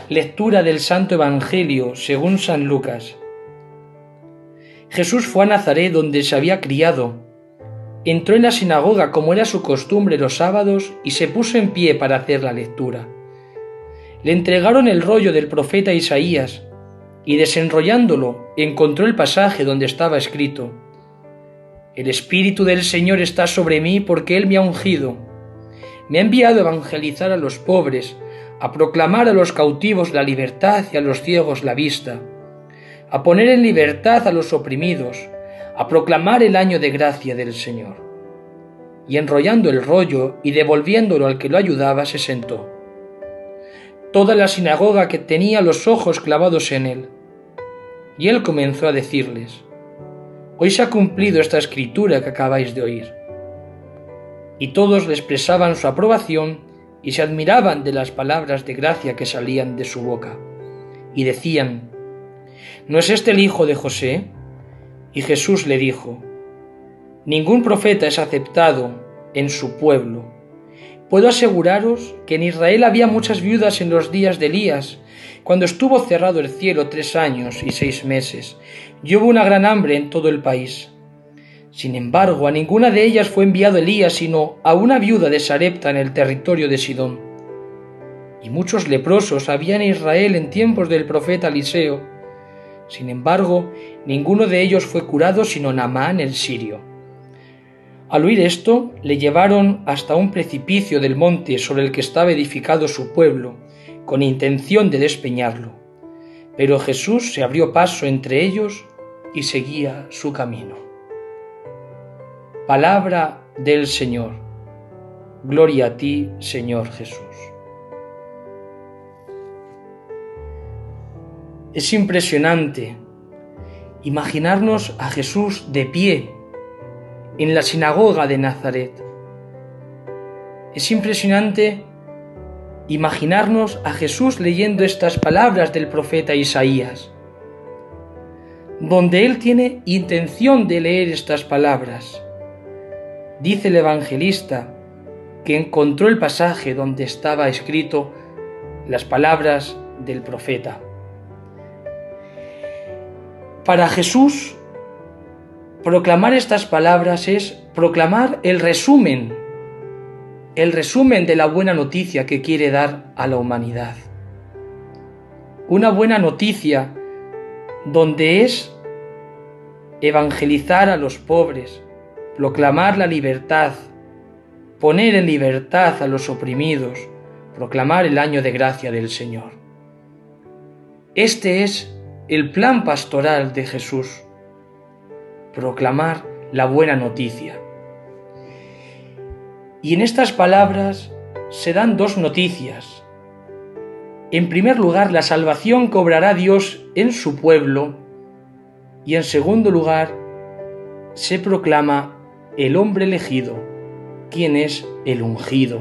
Lectura del Santo Evangelio según San Lucas. Jesús fue a Nazaret, donde se había criado. Entró en la sinagoga, como era su costumbre los sábados, y se puso en pie para hacer la lectura. Le entregaron el rollo del profeta Isaías, y desenrollándolo encontró el pasaje donde estaba escrito: El Espíritu del Señor está sobre mí, porque Él me ha ungido. Me ha enviado a evangelizar a los pobres, a proclamar a los cautivos la libertad y a los ciegos la vista, a poner en libertad a los oprimidos, a proclamar el año de gracia del Señor. Y enrollando el rollo y devolviéndolo al que lo ayudaba, se sentó. Toda la sinagoga que tenía los ojos clavados en él. Y él comenzó a decirles: Hoy se ha cumplido esta escritura que acabáis de oír. Y todos le expresaban su aprobación y se admiraban de las palabras de gracia que salían de su boca. Y decían: ¿No es este el hijo de José? Y Jesús le dijo: Ningún profeta es aceptado en su pueblo. Puedo aseguraros que en Israel había muchas viudas en los días de Elías, cuando estuvo cerrado el cielo 3 años y 6 meses, y hubo una gran hambre en todo el país. Sin embargo, a ninguna de ellas fue enviado Elías, sino a una viuda de Sarepta en el territorio de Sidón. Y muchos leprosos había en Israel en tiempos del profeta Eliseo. Sin embargo, ninguno de ellos fue curado, sino Naamán el sirio. Al oír esto, le llevaron hasta un precipicio del monte sobre el que estaba edificado su pueblo, con intención de despeñarlo. Pero Jesús se abrió paso entre ellos y seguía su camino. Palabra del Señor. Gloria a ti, Señor Jesús. Es impresionante imaginarnos a Jesús de pie en la sinagoga de Nazaret. Es impresionante imaginarnos a Jesús leyendo estas palabras del profeta Isaías, donde él tiene intención de leer estas palabras. Dice el evangelista que encontró el pasaje donde estaba escrito las palabras del profeta. Para Jesús, proclamar estas palabras es proclamar el resumen de la buena noticia que quiere dar a la humanidad. Una buena noticia donde es evangelizar a los pobres, proclamar la libertad, poner en libertad a los oprimidos, proclamar el año de gracia del Señor. Este es el plan pastoral de Jesús, proclamar la buena noticia. Y en estas palabras se dan 2 noticias. En primer lugar, la salvación que obrará Dios en su pueblo, y en segundo lugar, se proclama el hombre elegido, quien es el ungido,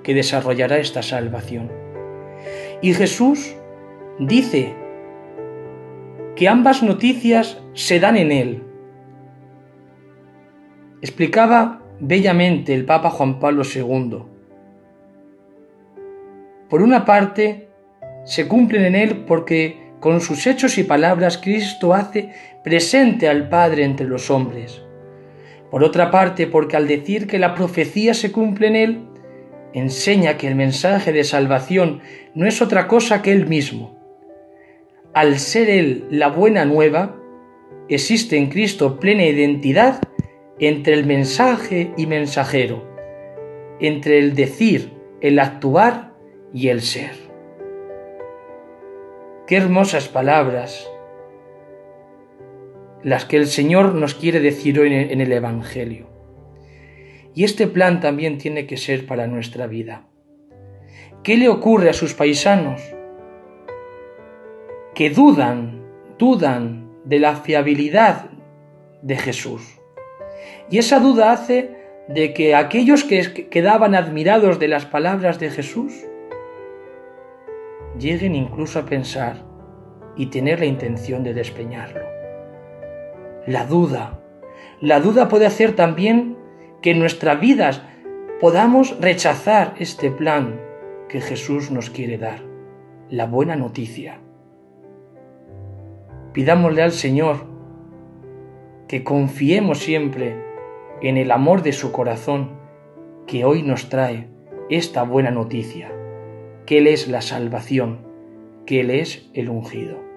que desarrollará esta salvación. Y Jesús dice que ambas noticias se dan en él. Explicaba bellamente el Papa Juan Pablo II. Por una parte, se cumplen en él porque con sus hechos y palabras Cristo hace presente al Padre entre los hombres. Por otra parte, porque al decir que la profecía se cumple en él, enseña que el mensaje de salvación no es otra cosa que él mismo. Al ser él la buena nueva, existe en Cristo plena identidad entre el mensaje y mensajero, entre el decir, el actuar y el ser. Qué hermosas palabras las que el Señor nos quiere decir hoy en el Evangelio. Y este plan también tiene que ser para nuestra vida. ¿Qué le ocurre a sus paisanos? Que dudan de la fiabilidad de Jesús. Y esa duda hace de que aquellos que quedaban admirados de las palabras de Jesús lleguen incluso a pensar y tener la intención de despeñarlo. La duda puede hacer también que en nuestras vidas podamos rechazar este plan que Jesús nos quiere dar. la buena noticia. Pidámosle al Señor que confiemos siempre en el amor de su corazón, que hoy nos trae esta buena noticia, que Él es la salvación, que Él es el ungido.